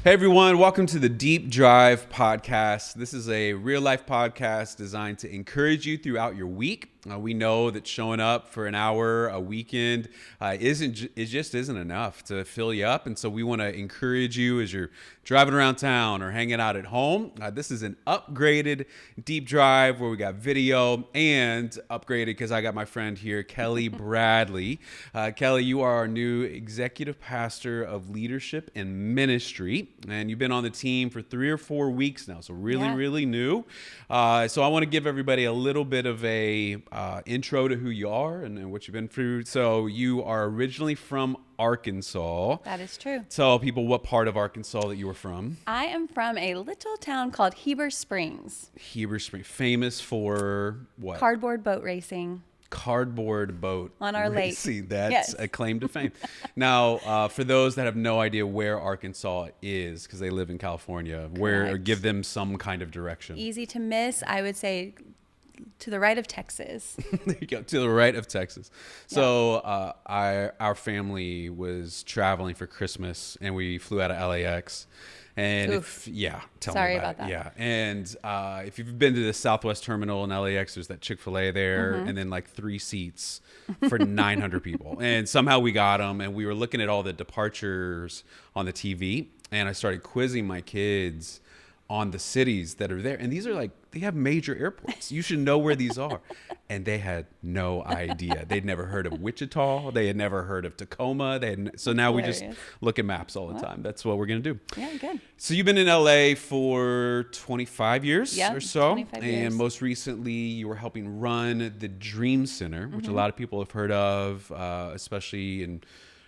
Hey everyone, welcome to the Deep Drive podcast. This is a real life podcast designed to encourage you throughout your week. We know that showing up for an hour a weekend just isn't enough to fill you up, and so we want to encourage you as you're driving around town or hanging out at home. This is an upgraded Deep Drive where we got video and upgraded because I got my friend here, Kelly Bradley. Kelly, you are our new executive pastor of leadership and ministry, and you've been on the team for 3 or 4 weeks now, so really new. So I want to give everybody a little bit of a intro to who you are and what you've been through. So you are originally from Arkansas. That is true. Tell people what part of Arkansas that you were from. I am from a little town called Heber Springs. Heber Springs, famous for what? Cardboard boat racing. Cardboard boat on our racing. lake. That's yes. a claim to fame. Now, for those that have no idea where Arkansas is, because they live in California, or give them some kind of direction. Easy to miss, I would say to the right of Texas. There you go, to the right of Texas. So our family was traveling for Christmas, and we flew out of LAX. And Sorry about that. Yeah. And if you've been to the Southwest Terminal in LAX, there's that Chick-fil-A there, and then like 3 seats for 900 people. And somehow we got them, and we were looking at all the departures on the TV, and I started quizzing my kids on the cities that are there. And these are like, they have major airports. You should know where these are. And they had no idea. They'd never heard of Wichita. They had never heard of Tacoma. So now we just look at maps all the time. That's what we're going to do. Yeah, good. So you've been in LA for 25 years or so. 25 years. And most recently you were helping run the Dream Center, which a lot of people have heard of, especially in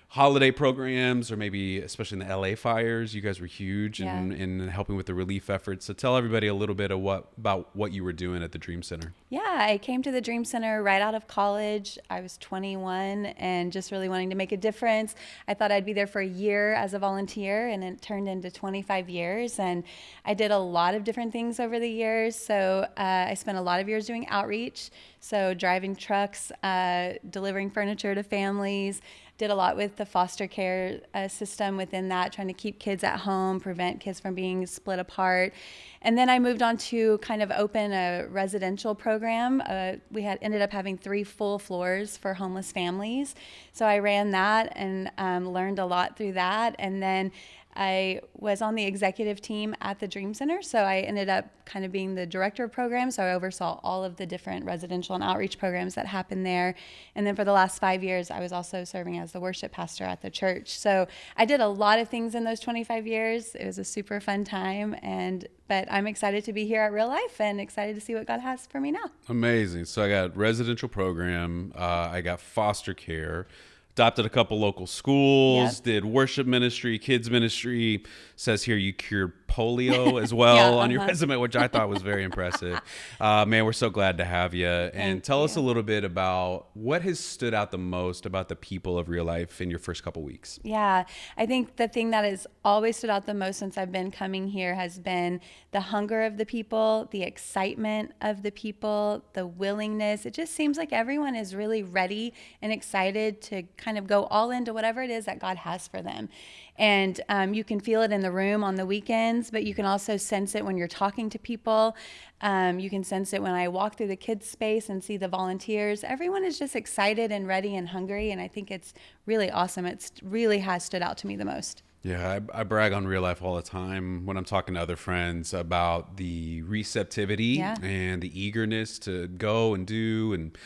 holiday programs, or maybe especially in the LA fires. You guys were huge in helping with the relief efforts. So tell everybody a little bit of about what you were doing at the Dream Center. Yeah, I came to the Dream Center right out of college. I was 21 and just really wanting to make a difference. I thought I'd be there for a year as a volunteer, and it turned into 25 years. And I did a lot of different things over the years. So I spent a lot of years doing outreach. So driving trucks, delivering furniture to families, did a lot with the foster care system within that, trying to keep kids at home, prevent kids from being split apart. And then I moved on to kind of open a residential program. We had ended up having 3 full floors for homeless families. So I ran that and learned a lot through that. And then I was on the executive team at the Dream Center, so I ended up kind of being the director of programs, so I oversaw all of the different residential and outreach programs that happened there. And then for the last 5 years, I was also serving as the worship pastor at the church. So I did a lot of things in those 25 years. It was a super fun time, but I'm excited to be here at Real Life and excited to see what God has for me now. Amazing. So I got residential program, I got foster care, adopted a couple local schools, did worship ministry, kids ministry. Says here you cured polio as well on your resume, which I thought was very impressive. Man, we're so glad to have you. And tell us a little bit about what has stood out the most about the people of Real Life in your first couple weeks. Yeah, I think the thing that has always stood out the most since I've been coming here has been the hunger of the people, the excitement of the people, the willingness. It just seems like everyone is really ready and excited to kind of go all into whatever it is that God has for them. And you can feel it in the room on the weekends, but you can also sense it when you're talking to people. You can sense it when I walk through the kids' space and see the volunteers. Everyone is just excited and ready and hungry, and I think it's really awesome. It really has stood out to me the most. Yeah, I brag on Real Life all the time when I'm talking to other friends about the receptivity and the eagerness to go and do and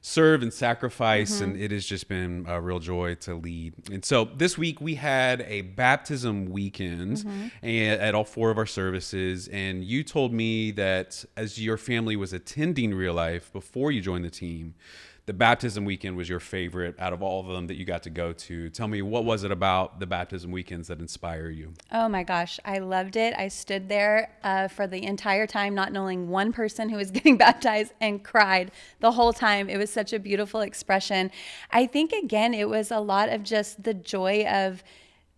serve and sacrifice, and it has just been a real joy to lead. And so this week we had a baptism weekend at all 4 of our services, and you told me that as your family was attending Real Life before you joined the team, the baptism weekend was your favorite out of all of them that you got to go to. Tell me, what was it about the baptism weekends that inspire you? Oh my gosh, I loved it. I stood there for the entire time, not knowing one person who was getting baptized, and cried the whole time. It was such a beautiful expression. I think, again, it was a lot of just the joy of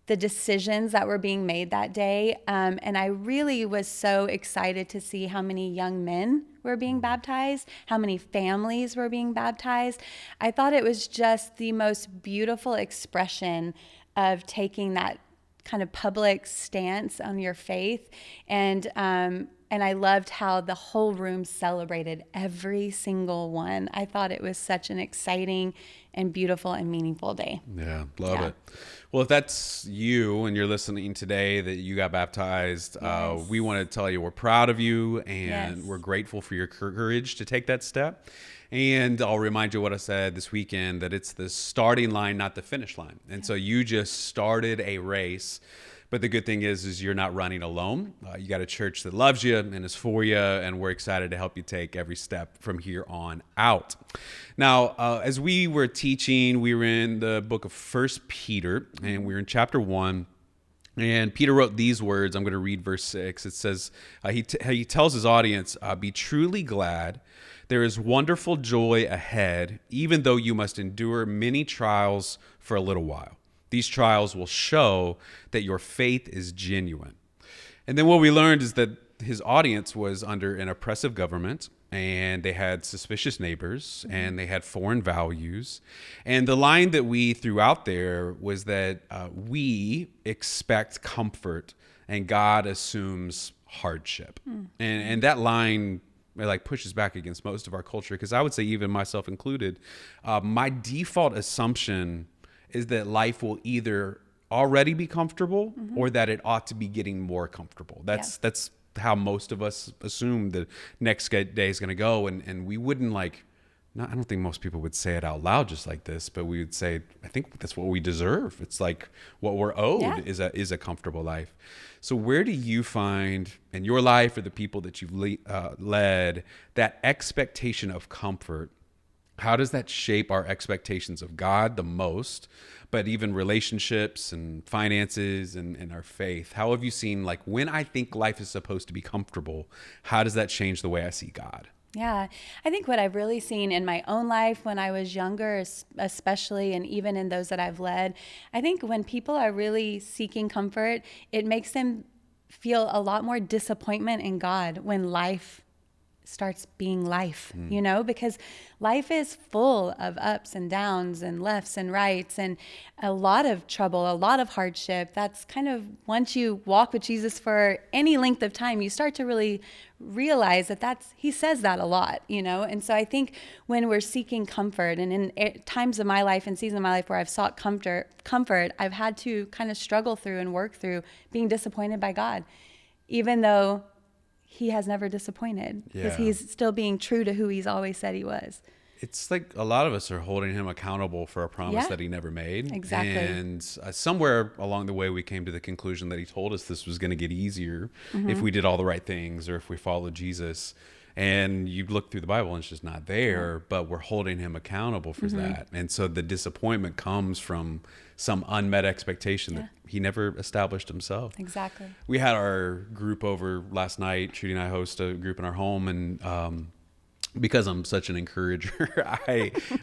the decisions that were being made that day. And I really was so excited to see how many young men were being baptized, how many families were being baptized. I thought it was just the most beautiful expression of taking that kind of public stance on your faith. And I loved how the whole room celebrated every single one. I thought it was such an exciting and beautiful and meaningful day. Yeah, love it. Well, if that's you and you're listening today that you got baptized, we want to tell you we're proud of you and we're grateful for your courage to take that step. And I'll remind you what I said this weekend, that it's the starting line, not the finish line. And so you just started a race. But the good thing is you're not running alone. You got a church that loves you and is for you, and we're excited to help you take every step from here on out. Now, as we were teaching, we were in the book of 1 Peter, and we were in chapter 1. And Peter wrote these words. I'm going to read verse 6. It says, he tells his audience, be truly glad. There is wonderful joy ahead, even though you must endure many trials for a little while. These trials will show that your faith is genuine. And then what we learned is that his audience was under an oppressive government, and they had suspicious neighbors, and they had foreign values. And the line that we threw out there was that we expect comfort, and God assumes hardship. And that line like pushes back against most of our culture, because I would say, even myself included, my default assumption is that life will either already be comfortable or that it ought to be getting more comfortable. That's how most of us assume the next day is going to go. And we wouldn't I don't think most people would say it out loud just like this, but we would say, I think that's what we deserve. It's like what we're owed is a comfortable life. So where do you find in your life, or the people that you've led, that expectation of comfort? How does that shape our expectations of God the most, but even relationships and finances and our faith? How have you seen, when I think life is supposed to be comfortable, how does that change the way I see God? Yeah, I think what I've really seen in my own life when I was younger, especially, and even in those that I've led, I think when people are really seeking comfort, it makes them feel a lot more disappointment in God when life starts being life, because life is full of ups and downs and lefts and rights and a lot of trouble, a lot of hardship. That's kind of, once you walk with Jesus for any length of time, you start to really realize that he says that a lot, And so I think when we're seeking comfort, and in times of my life and seasons of my life where I've sought comfort, I've had to kind of struggle through and work through being disappointed by God, even though he has never disappointed, because he's still being true to who he's always said he was. It's like a lot of us are holding him accountable for a promise that he never made. Exactly. And somewhere along the way, we came to the conclusion that he told us this was going to get easier if we did all the right things, or if we followed Jesus. And you look through the Bible and it's just not there, but we're holding him accountable for that. And so the disappointment comes from some unmet expectation that he never established himself. Exactly. We had our group over last night. Trudy and I host a group in our home, and because I'm such an encourager,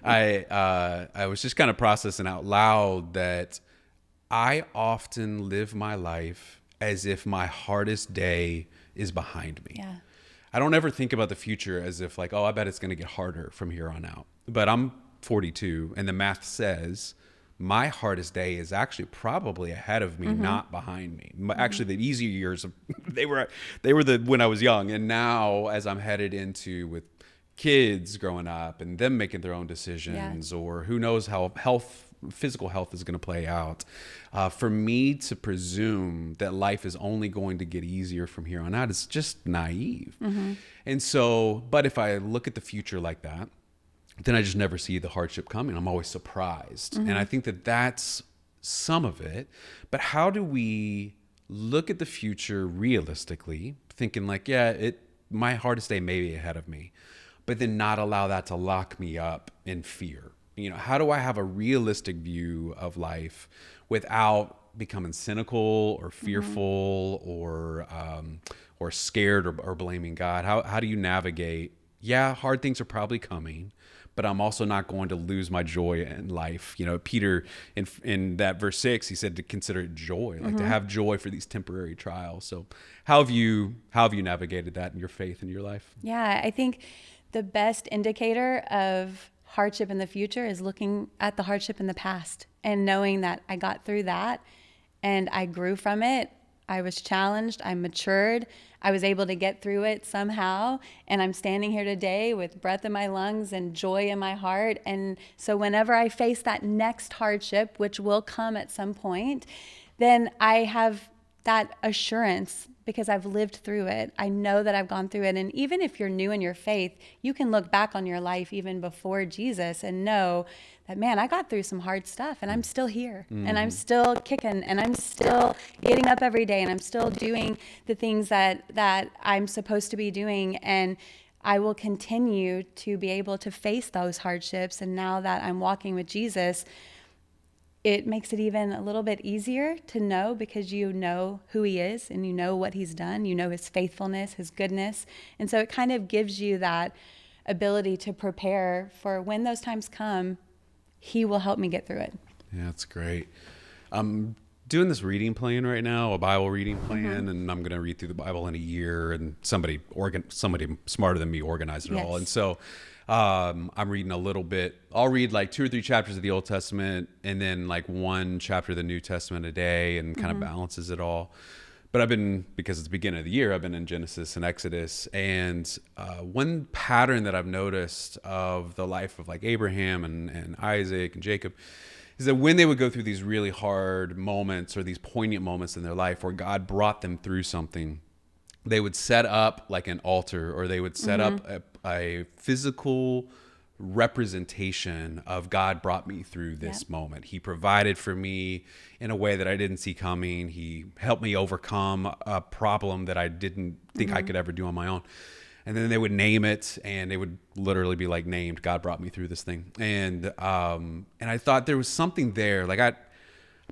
I was just kind of processing out loud that I often live my life as if my hardest day is behind me. Yeah. I don't ever think about the future as if I bet it's going to get harder from here on out. But I'm 42, and the math says my hardest day is actually probably ahead of me, not behind me. Actually, the easier years, they were when I was young, and now as I'm headed into with kids growing up and them making their own decisions, or who knows how physical health is going to play out. For me to presume that life is only going to get easier from here on out is just naive. And so, but if I look at the future like that, then I just never see the hardship coming. I'm always surprised. And I think that that's some of it. But how do we look at the future realistically, thinking my hardest day may be ahead of me, but then not allow that to lock me up in fear? How do I have a realistic view of life without becoming cynical or fearful or scared or blaming God? How do you navigate? Yeah, hard things are probably coming, but I'm also not going to lose my joy in life. Peter, in that verse 6, he said to consider it joy, to have joy for these temporary trials. So how have you navigated that in your faith in your life? Yeah, I think the best indicator of hardship in the future is looking at the hardship in the past and knowing that I got through that and I grew from it. I was challenged, I matured, I was able to get through it somehow, and I'm standing here today with breath in my lungs and joy in my heart. And so whenever I face that next hardship, which will come at some point, then I have that assurance because I've lived through it. I know that I've gone through it. And even if you're new in your faith, you can look back on your life even before Jesus and know that, man, I got through some hard stuff and I'm still here and I'm still kicking and I'm still getting up every day and I'm still doing the things that I'm supposed to be doing. And I will continue to be able to face those hardships. And now that I'm walking with Jesus, it makes it even a little bit easier to know because you know who he is and you know what he's done. You know his faithfulness, his goodness. And so it kind of gives you that ability to prepare for when those times come, he will help me get through it. Yeah, that's great. I'm doing this reading plan right now, a Bible reading plan, and I'm going to read through the Bible in a year, and somebody smarter than me organized it all. And so I'm reading a little bit. I'll read like 2 or 3 chapters of the Old Testament and then like 1 chapter of the New Testament a day, and kind of balances it all. But because it's the beginning of the year, I've been in Genesis and Exodus. And one pattern that I've noticed of the life of like Abraham and Isaac and Jacob is that when they would go through these really hard moments or these poignant moments in their life where God brought them through something, they would set up like an altar, or they would set up a physical representation of God brought me through this moment. He provided for me in a way that I didn't see coming. He helped me overcome a problem that I didn't think I could ever do on my own. And then they would name it, and it would literally be like named, God brought me through this thing. And I thought there was something there. Like I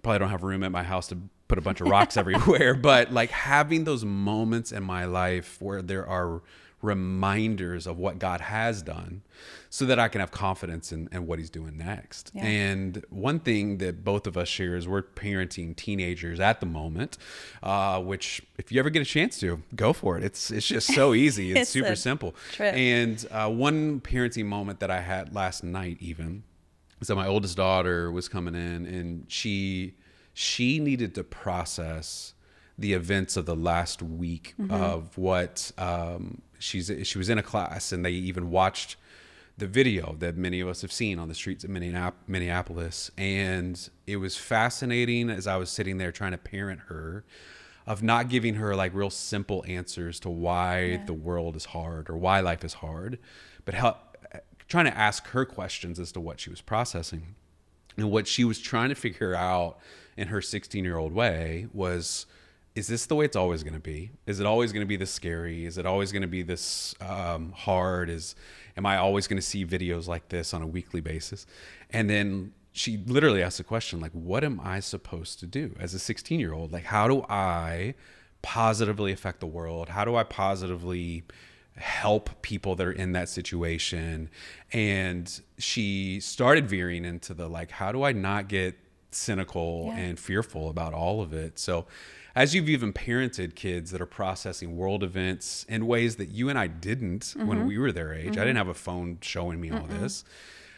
probably don't have room at my house to put a bunch of rocks everywhere, but like having those moments in my life where there are reminders of what God has done so that I can have confidence in what he's doing next. Yeah. And one thing that both of us share is we're parenting teenagers at the moment, which if you ever get a chance to, go for it. It's just so easy. It's super simple. Trip. And one parenting moment that I had last night even is that my oldest daughter was coming in, and she needed to process the events of the last week of what she was in a class, and they even watched the video that many of us have seen on the streets of Minneapolis. And it was fascinating as I was sitting there trying to parent her, of not giving her like real simple answers to why the world is hard or why life is hard, but trying to ask her questions as to what she was processing. And what she was trying to figure out in her 16-year-old way was, is this the way it's always going to be? Is it always going to be this scary? Is it always going to be this hard? Am I always going to see videos like this on a weekly basis? And then she literally asked the question, like, what am I supposed to do as a 16-year-old? Like, how do I positively affect the world? How do I positively help people that are in that situation? And she started veering into the, like, how do I not get cynical and fearful about all of it? So as you've even parented kids that are processing world events in ways that you and I didn't when we were their age, I didn't have a phone showing me all this.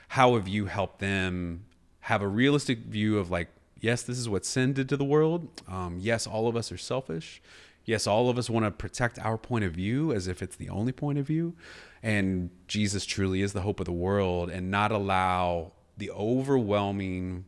How have you helped them have a realistic view of like, yes, this is what sin did to the world. Yes, all of us are selfish. Yes, all of us want to protect our point of view as if it's the only point of view. And Jesus truly is the hope of the world, and not allow the overwhelming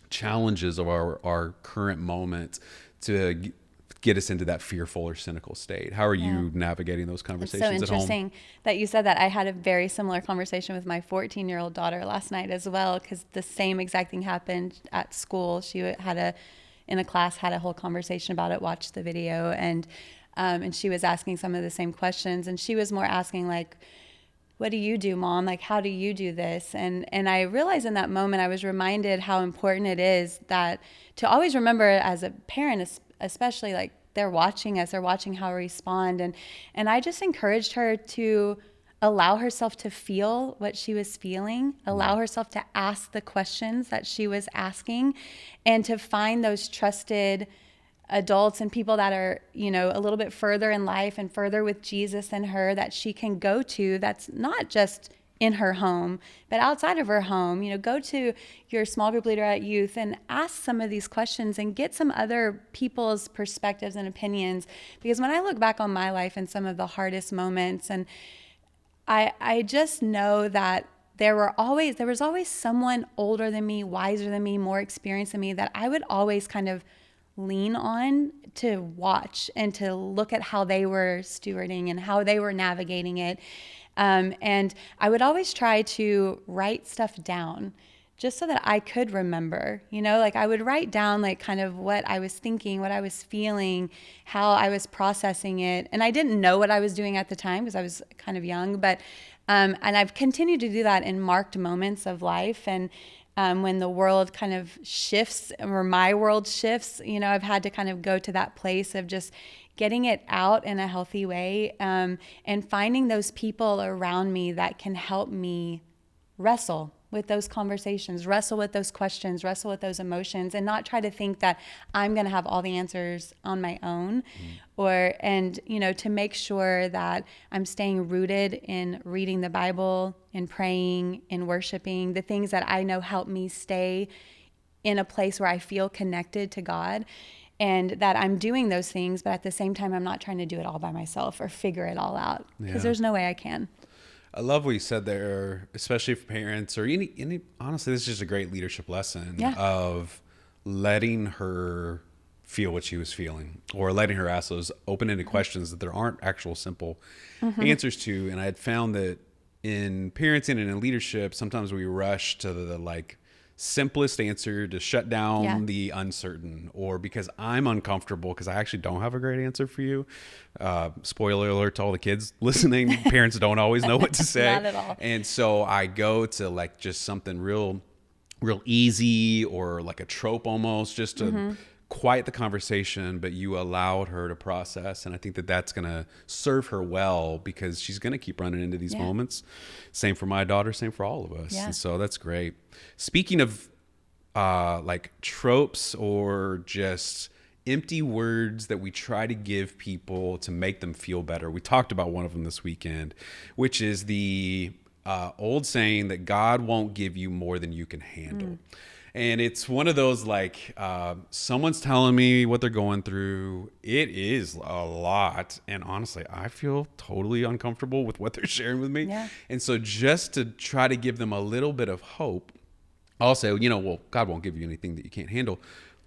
challenges of our current moment to get us into that fearful or cynical state. How are you navigating those conversations at home? It's so interesting that you said that. I had a very similar conversation with my 14-year-old daughter last night as well, because the same exact thing happened at school. She in a class had a whole conversation about it, watched the video, and she was asking some of the same questions, and she was more asking like, what do you do, Mom? Like, how do you do this? And I realized in that moment, I was reminded how important it is that to always remember as a parent, especially like they're watching us, they're watching how we respond. And I just encouraged her to allow herself to feel what she was feeling, allow herself to ask the questions that she was asking, and to find those trusted adults and people that are, a little bit further in life and further with Jesus than her, that she can go to, that's not just in her home, but outside of her home, go to your small group leader at youth and ask some of these questions and get some other people's perspectives and opinions. Because when I look back on my life and some of the hardest moments, and I just know that there was always someone older than me, wiser than me, more experienced than me, that I would always kind of lean on to watch and to look at how they were stewarding and how they were navigating it. And I would always try to write stuff down just so that I could remember, like I would write down like kind of what I was thinking, what I was feeling, how I was processing it. And I didn't know what I was doing at the time because I was kind of young, but, and I've continued to do that in marked moments of life. And when the world kind of shifts, or my world shifts, I've had to kind of go to that place of just getting it out in a healthy way, and finding those people around me that can help me wrestle with those conversations, wrestle with those questions, wrestle with those emotions, and not try to think that I'm going to have all the answers on my own, to make sure that I'm staying rooted in reading the Bible, in praying, in worshiping, the things that I know help me stay in a place where I feel connected to God, and that I'm doing those things, but at the same time, I'm not trying to do it all by myself or figure it all out, because there's no way I can. I love what you said there, especially for parents or any honestly, this is just a great leadership lesson of letting her feel what she was feeling, or letting her ask those open-ended questions that there aren't actual simple answers to. And I had found that in parenting and in leadership, sometimes we rush to the like simplest answer to shut down the uncertain, or because I'm uncomfortable because I actually don't have a great answer for you. Spoiler alert to all the kids listening, parents don't always know what to say. Not at all. And so I go to like just something real easy, or like a trope almost, just to quiet the conversation, but you allowed her to process. And I think that that's going to serve her well, because she's going to keep running into these moments. Same for my daughter, same for all of us. And so that's great. Speaking of like tropes or just empty words that we try to give people to make them feel better, we talked about one of them this weekend, which is the old saying that God won't give you more than you can handle. And it's one of those like, someone's telling me what they're going through. It is a lot. And honestly, I feel totally uncomfortable with what they're sharing with me. Yeah. And so just to try to give them a little bit of hope, I'll say, well, God won't give you anything that you can't handle.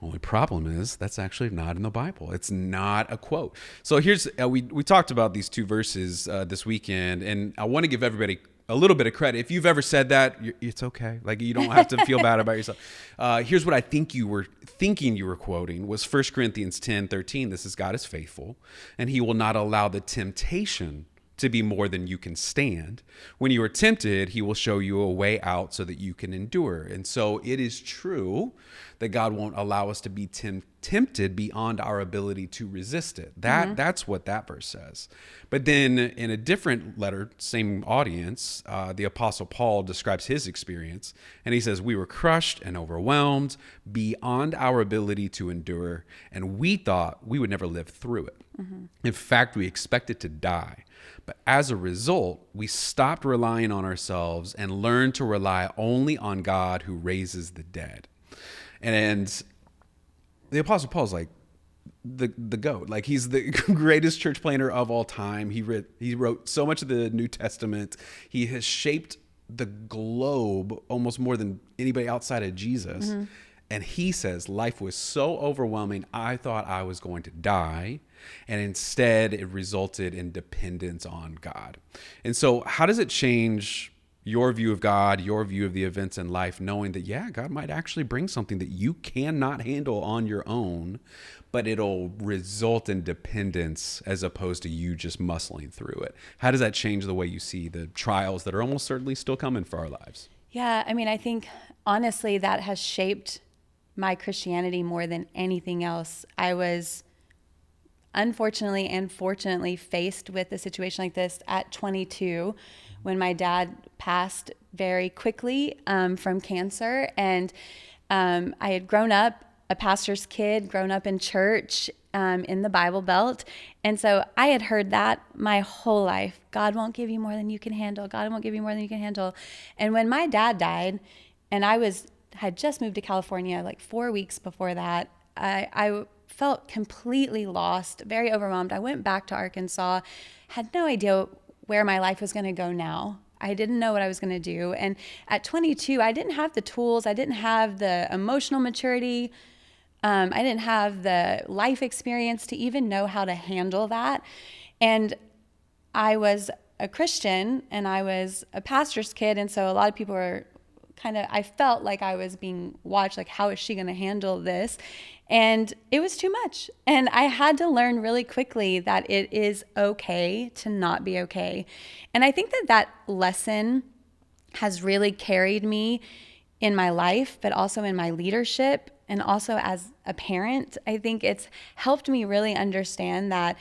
Only problem is that's actually not in the Bible. It's not a quote. So here's, we talked about these two verses this weekend, and I want to give everybody a little bit of credit. If you've ever said that, it's okay. Like, you don't have to feel bad about yourself. Here's what I think you were thinking you were quoting was 1 Corinthians 10:13. This is, God is faithful, and he will not allow the temptation to be more than you can stand. When you are tempted, he will show you a way out so that you can endure. And so it is true that God won't allow us to be tempted beyond our ability to resist it. That's what that verse says. But then in a different letter, same audience, the Apostle Paul describes his experience, and he says, we were crushed and overwhelmed beyond our ability to endure, and we thought we would never live through it. In fact, we expected to die. But as a result, we stopped relying on ourselves and learned to rely only on God who raises the dead. And the Apostle Paul's like the GOAT. Like, he's the greatest church planner of all time. He wrote so much of the New Testament. He has shaped the globe almost more than anybody outside of Jesus. And he says, life was so overwhelming, I thought I was going to die. And instead, it resulted in dependence on God. And so how does it change your view of God, your view of the events in life, knowing that, God might actually bring something that you cannot handle on your own, but it'll result in dependence as opposed to you just muscling through it? How does that change the way you see the trials that are almost certainly still coming for our lives? Yeah, I mean, I think honestly that has shaped my Christianity more than anything else. I was unfortunately and fortunately faced with a situation like this at 22 when my dad passed very quickly from cancer. And I had grown up a pastor's kid, grown up in church, in the Bible Belt. And so I had heard that my whole life. God won't give you more than you can handle. God won't give you more than you can handle. And when my dad died, and had just moved to California like 4 weeks before that, I felt completely lost, very overwhelmed. I went back to Arkansas, had no idea where my life was going to go now. I didn't know what I was going to do. And at 22, I didn't have the tools. I didn't have the emotional maturity. I didn't have the life experience to even know how to handle that. And I was a Christian and I was a pastor's kid. And so a lot of people were I felt like I was being watched, like, how is she going to handle this? And it was too much. And I had to learn really quickly that it is okay to not be okay. And I think that lesson has really carried me in my life, but also in my leadership and also as a parent. I think it's helped me really understand that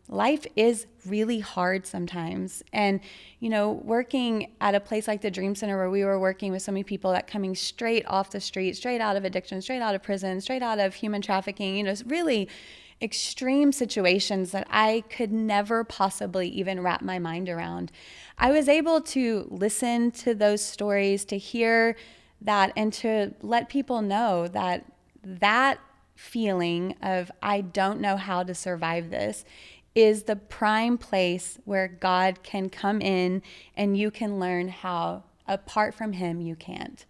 life is really hard sometimes. And, working at a place like the Dream Center where we were working with so many people that coming straight off the street, straight out of addiction, straight out of prison, straight out of human trafficking, really extreme situations that I could never possibly even wrap my mind around. I was able to listen to those stories, to hear that, and to let people know that feeling of, I don't know how to survive this, is the prime place where God can come in and you can learn how, apart from him, you can't.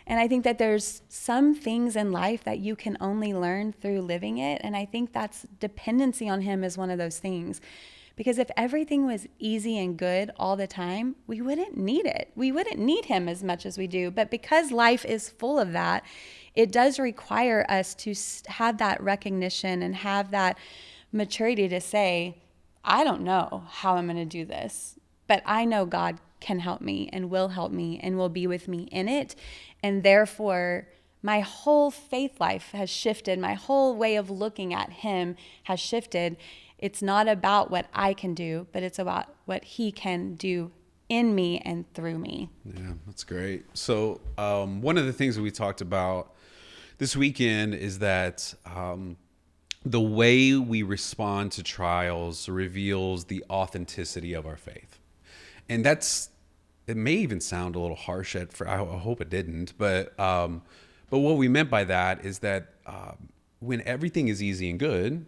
And I think that there's some things in life that you can only learn through living it. And I think that's dependency on him is one of those things. Because if everything was easy and good all the time, we wouldn't need it. We wouldn't need him as much as we do. But because life is full of that, it does require us to have that recognition and have that maturity to say, I don't know how I'm going to do this, but I know God can help me and will be with me in it. And therefore, my whole faith life has shifted. My whole way of looking at him has shifted. It's not about what I can do, but it's about what he can do in me and through me. Yeah, that's great. So one of the things that we talked about this weekend is that the way we respond to trials reveals the authenticity of our faith. And it may even sound a little harsh I hope it didn't, but what we meant by that is that when everything is easy and good,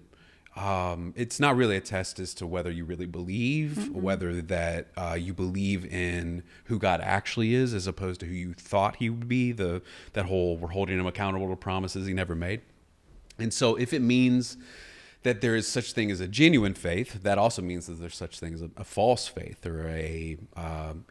it's not really a test as to whether you really believe, whether that you believe in who God actually is as opposed to who you thought he would be, that whole we're holding him accountable to promises he never made. And so if it means that there is such thing as a genuine faith, that also means that there's such thing as a false faith or a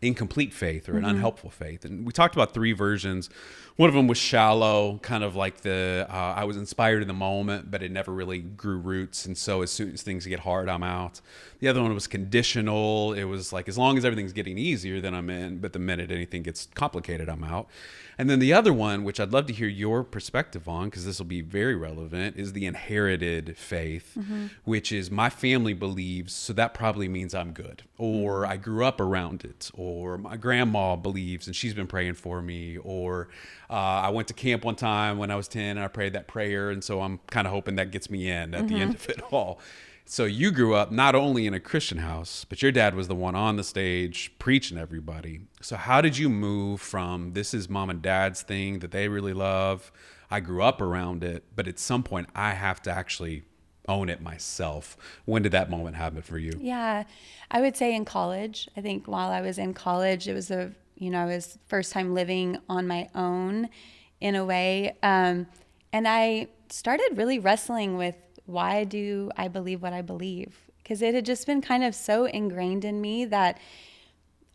incomplete faith or an unhelpful faith. And we talked about 3 versions. One of them was shallow, kind of like I was inspired in the moment, but it never really grew roots. And so as soon as things get hard, I'm out. The other one was conditional. It was like, as long as everything's getting easier, then I'm in. But the minute anything gets complicated, I'm out. And then the other one, which I'd love to hear your perspective on, because this will be very relevant, is the inherited faith, which is my family believes, so that probably means I'm good. Or I grew up around it. Or my grandma believes, and she's been praying for me. Or I went to camp one time when I was 10, and I prayed that prayer, and so I'm kind of hoping that gets me in at the end of it all. So you grew up not only in a Christian house, but your dad was the one on the stage preaching to everybody. So how did you move from this is mom and dad's thing that they really love, I grew up around it, but at some point I have to actually own it myself? When did that moment happen for you? Yeah, I would say in college. I think while I was in college, it was I was first time living on my own in a way. And I started really wrestling with, why do I believe what I believe? Because it had just been kind of so ingrained in me that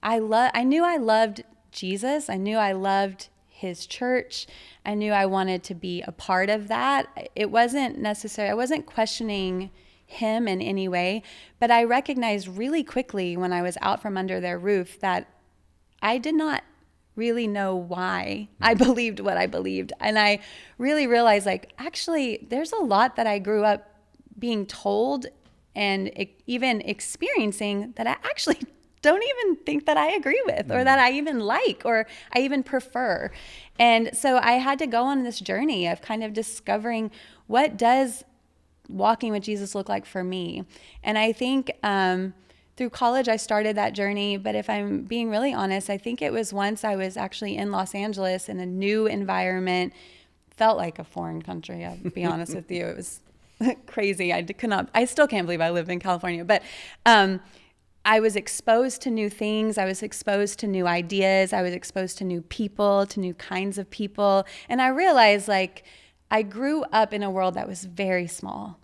I knew I loved Jesus. I knew I loved his church. I knew I wanted to be a part of that. It wasn't necessary. I wasn't questioning him in any way, but I recognized really quickly when I was out from under their roof that I did not really know why I believed what I believed. And I really realized, like, actually, there's a lot that I grew up being told and even experiencing that I actually don't even think that I agree with, or that I even like, or I even prefer. And so I had to go on this journey of kind of discovering, what does walking with Jesus look like for me? And I think through college, I started that journey. But if I'm being really honest, I think it was once I was actually in Los Angeles in a new environment, felt like a foreign country. I'll be honest with you. It was crazy. I still can't believe I live in California, but I was exposed to new things. I was exposed to new ideas. I was exposed to new people, to new kinds of people. And I realized like I grew up in a world that was very small.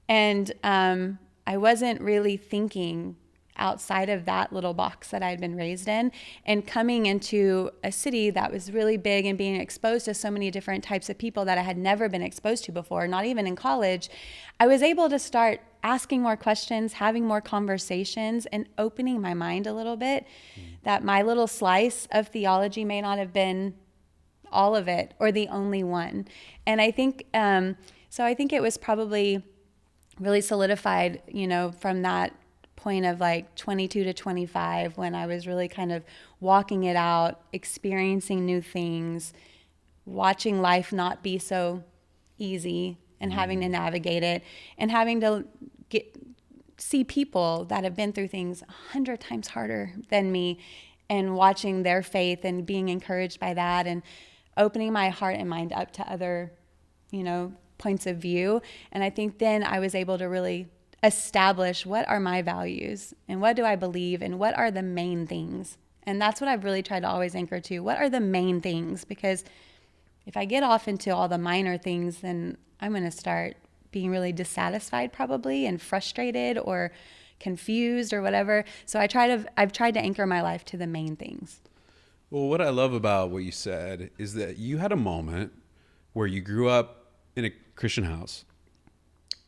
And I wasn't really thinking outside of that little box that I had been raised in, and coming into a city that was really big and being exposed to so many different types of people that I had never been exposed to before, not even in college, I was able to start asking more questions, having more conversations, and opening my mind a little bit, that my little slice of theology may not have been all of it or the only one. And I think, so I think it was probably really solidified, from that point of like 22 to 25, when I was really kind of walking it out, experiencing new things, watching life not be so easy and having to navigate it, and having to see people that have been through things 100 times harder than me, and watching their faith and being encouraged by that, and opening my heart and mind up to other, points of view. And I think then I was able to really establish what are my values and what do I believe and what are the main things. And that's what I've really tried to always anchor to. What are the main things? Because if I get off into all the minor things, then I'm going to start being really dissatisfied probably, and frustrated or confused or whatever. So I've tried to anchor my life to the main things. Well, what I love about what you said is that you had a moment where you grew up in a Christian house,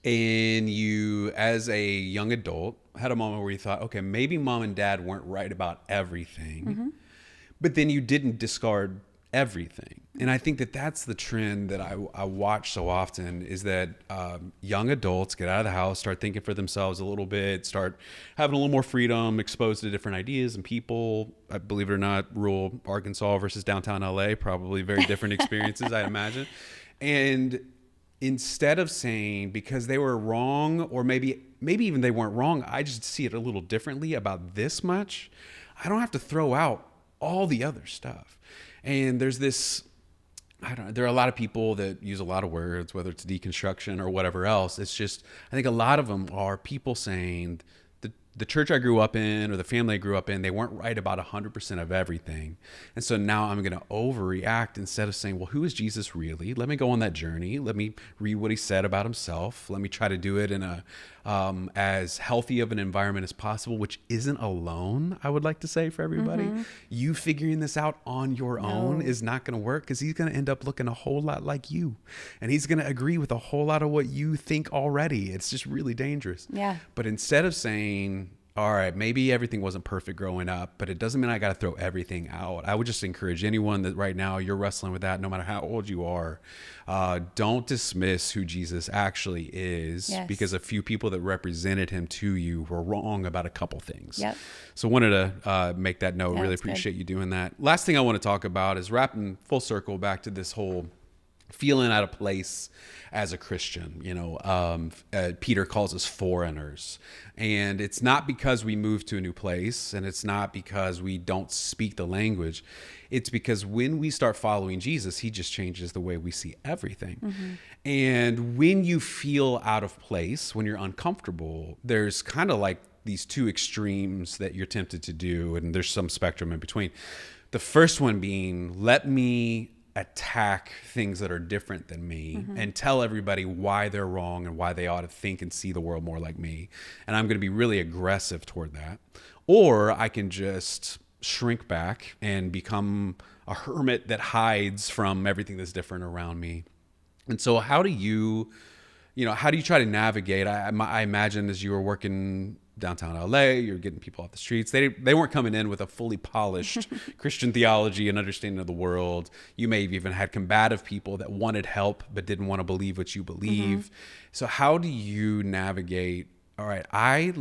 and you, as a young adult, had a moment where you thought, okay, maybe mom and dad weren't right about everything, but then you didn't discard everything. And I think that that's the trend that I watch so often, is that young adults get out of the house, start thinking for themselves a little bit, start having a little more freedom, exposed to different ideas and people. Believe it or not, rural Arkansas versus downtown LA, probably very different experiences, I'd imagine. And instead of saying because they were wrong, or maybe even they weren't wrong, I just see it a little differently about this much, I don't have to throw out all the other stuff. And there's this, there are a lot of people that use a lot of words, whether it's deconstruction or whatever else. It's just, I think a lot of them are people saying the church I grew up in or the family I grew up in, they weren't right about 100% of everything. And so now I'm going to overreact instead of saying, well, who is Jesus really? Let me go on that journey. Let me read what he said about himself. Let me try to do it in a as healthy of an environment as possible, which isn't alone, I would like to say, for everybody. You figuring this out on your own is not going to work, because he's going to end up looking a whole lot like you. And he's going to agree with a whole lot of what you think already. It's just really dangerous. Yeah. But instead of saying, all right, maybe everything wasn't perfect growing up, but it doesn't mean I got to throw everything out. I would just encourage anyone that right now you're wrestling with that, no matter how old you are, don't dismiss who Jesus actually is, because a few people that represented him to you were wrong about a couple things. Yep. So wanted to make that note. Really appreciate you doing that. Last thing I want to talk about is wrapping full circle back to this whole feeling out of place as a Christian. Peter calls us foreigners, and it's not because we moved to a new place, and it's not because we don't speak the language. It's because when we start following Jesus, he just changes the way we see everything. And when you feel out of place, when you're uncomfortable, there's kind of like these two extremes that you're tempted to do, and there's some spectrum in between. The first one being, let me attack things that are different than me and tell everybody why they're wrong and why they ought to think and see the world more like me. And I'm going to be really aggressive toward that. Or I can just shrink back and become a hermit that hides from everything that's different around me. And so how do you try to navigate? I imagine as you were working downtown LA, you're getting people off the streets. They weren't coming in with a fully polished Christian theology and understanding of the world. You may have even had combative people that wanted help but didn't want to believe what you believe. So how do you navigate, all right, I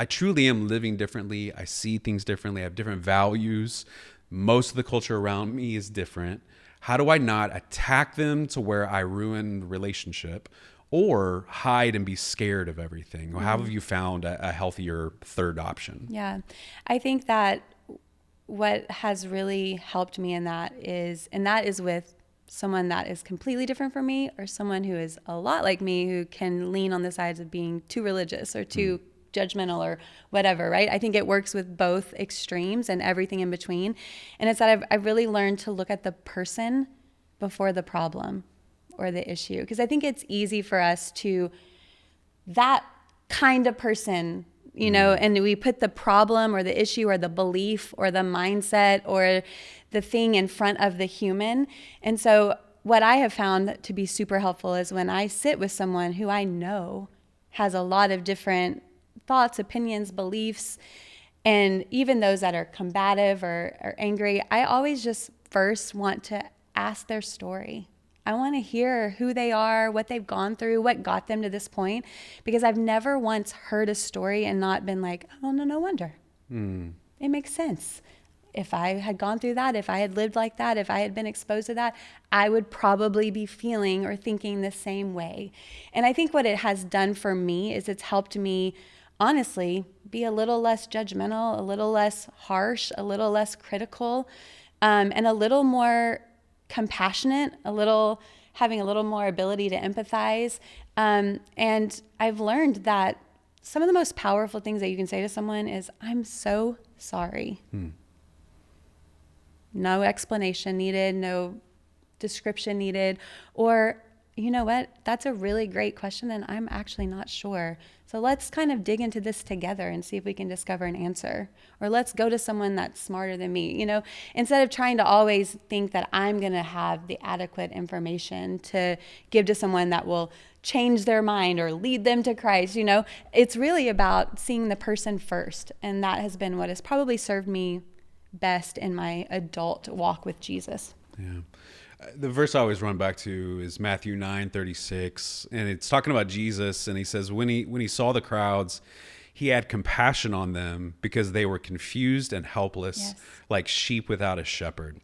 truly am living differently. I see things differently. I have different values. Most of the culture around me is different. How do I not attack them to where I ruin the relationship? or hide and be scared of everything? Or how have you found a healthier third option? Yeah. I think that what has really helped me in that is with someone that is completely different from me, or someone who is a lot like me, who can lean on the sides of being too religious or too judgmental or whatever, right? I think it works with both extremes and everything in between. And it's that I've really learned to look at the person before the problem or the issue. Because I think it's easy for us to, that kind of person, and we put the problem or the issue or the belief or the mindset or the thing in front of the human. And so what I have found to be super helpful is when I sit with someone who I know has a lot of different thoughts, opinions, beliefs, and even those that are combative or angry, I always just first want to ask their story. I want to hear who they are, what they've gone through, what got them to this point, because I've never once heard a story and not been like, oh, no wonder. It makes sense. If I had gone through that, if I had lived like that, if I had been exposed to that, I would probably be feeling or thinking the same way. And I think what it has done for me is it's helped me, honestly, be a little less judgmental, a little less harsh, a little less critical, and a little more compassionate, having a little more ability to empathize. And I've learned that some of the most powerful things that you can say to someone is, I'm so sorry. No explanation needed, no description needed, or, you know what, that's a really great question and I'm actually not sure. So let's kind of dig into this together and see if we can discover an answer. Or let's go to someone that's smarter than me, instead of trying to always think that I'm going to have the adequate information to give to someone that will change their mind or lead them to Christ. It's really about seeing the person first. And that has been what has probably served me best in my adult walk with Jesus. Yeah. The verse I always run back to is Matthew 9:36, and it's talking about Jesus, and he says when he saw the crowds, he had compassion on them because they were confused and helpless, Yes. like sheep without a shepherd.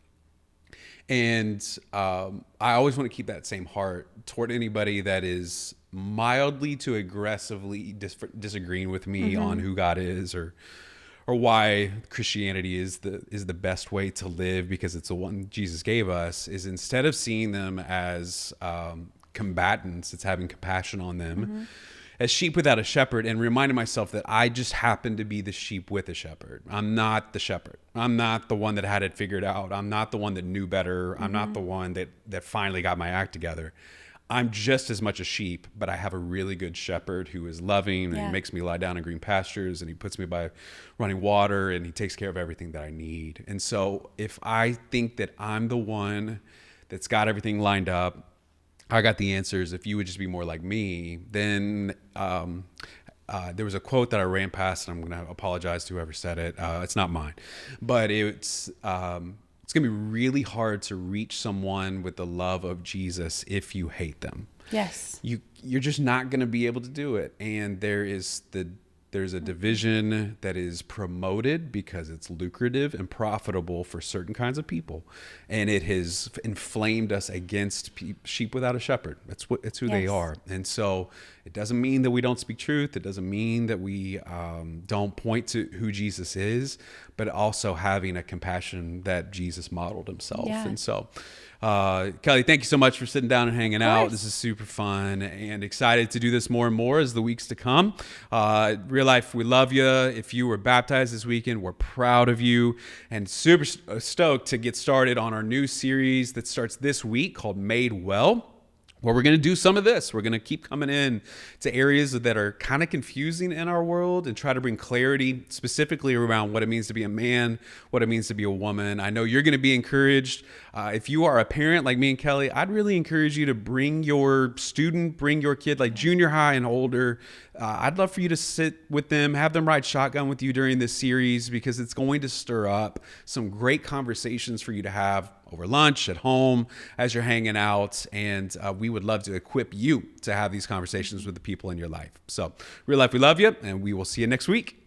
And I always want to keep that same heart toward anybody that is mildly to aggressively disagreeing with me on who God is, or why Christianity is the best way to live because it's the one Jesus gave us, is instead of seeing them as combatants, it's having compassion on them as sheep without a shepherd, and reminding myself that I just happen to be the sheep with a shepherd. I'm not the shepherd. I'm not the one that had it figured out. I'm not the one that knew better. I'm not the one that finally got my act together. I'm just as much a sheep, but I have a really good shepherd who is loving, and he makes me lie down in green pastures, and he puts me by running water, and he takes care of everything that I need. And so if I think that I'm the one that's got everything lined up, I got the answers, if you would just be more like me, then there was a quote that I ran past, and I'm going to apologize to whoever said it. It's not mine, but it's going to be really hard to reach someone with the love of Jesus if you hate them. Yes. You're just not going to be able to do it. And there's a division that is promoted because it's lucrative and profitable for certain kinds of people. And it has inflamed us against sheep without a shepherd. It's who they are. And so it doesn't mean that we don't speak truth. It doesn't mean that we don't point to who Jesus is, but also having a compassion that Jesus modeled himself. Yeah. And so, Kelly, thank you so much for sitting down and hanging out. This is super fun, and excited to do this more and more as the weeks to come. Real Life, we love you. If you were baptized this weekend, we're proud of you, and super stoked to get started on our new series that starts this week called Made Well, where we're going to do some of this. We're going to keep coming in to areas that are kind of confusing in our world and try to bring clarity specifically around what it means to be a man, what it means to be a woman. I know you're going to be encouraged. If you are a parent like me and Kelly, I'd really encourage you to bring your student, bring your kid, like junior high and older. I'd love for you to sit with them, have them ride shotgun with you during this series, because it's going to stir up some great conversations for you to have over lunch, at home, as you're hanging out. And we would love to equip you to have these conversations with the people in your life. So, Real Life, we love you, and we will see you next week.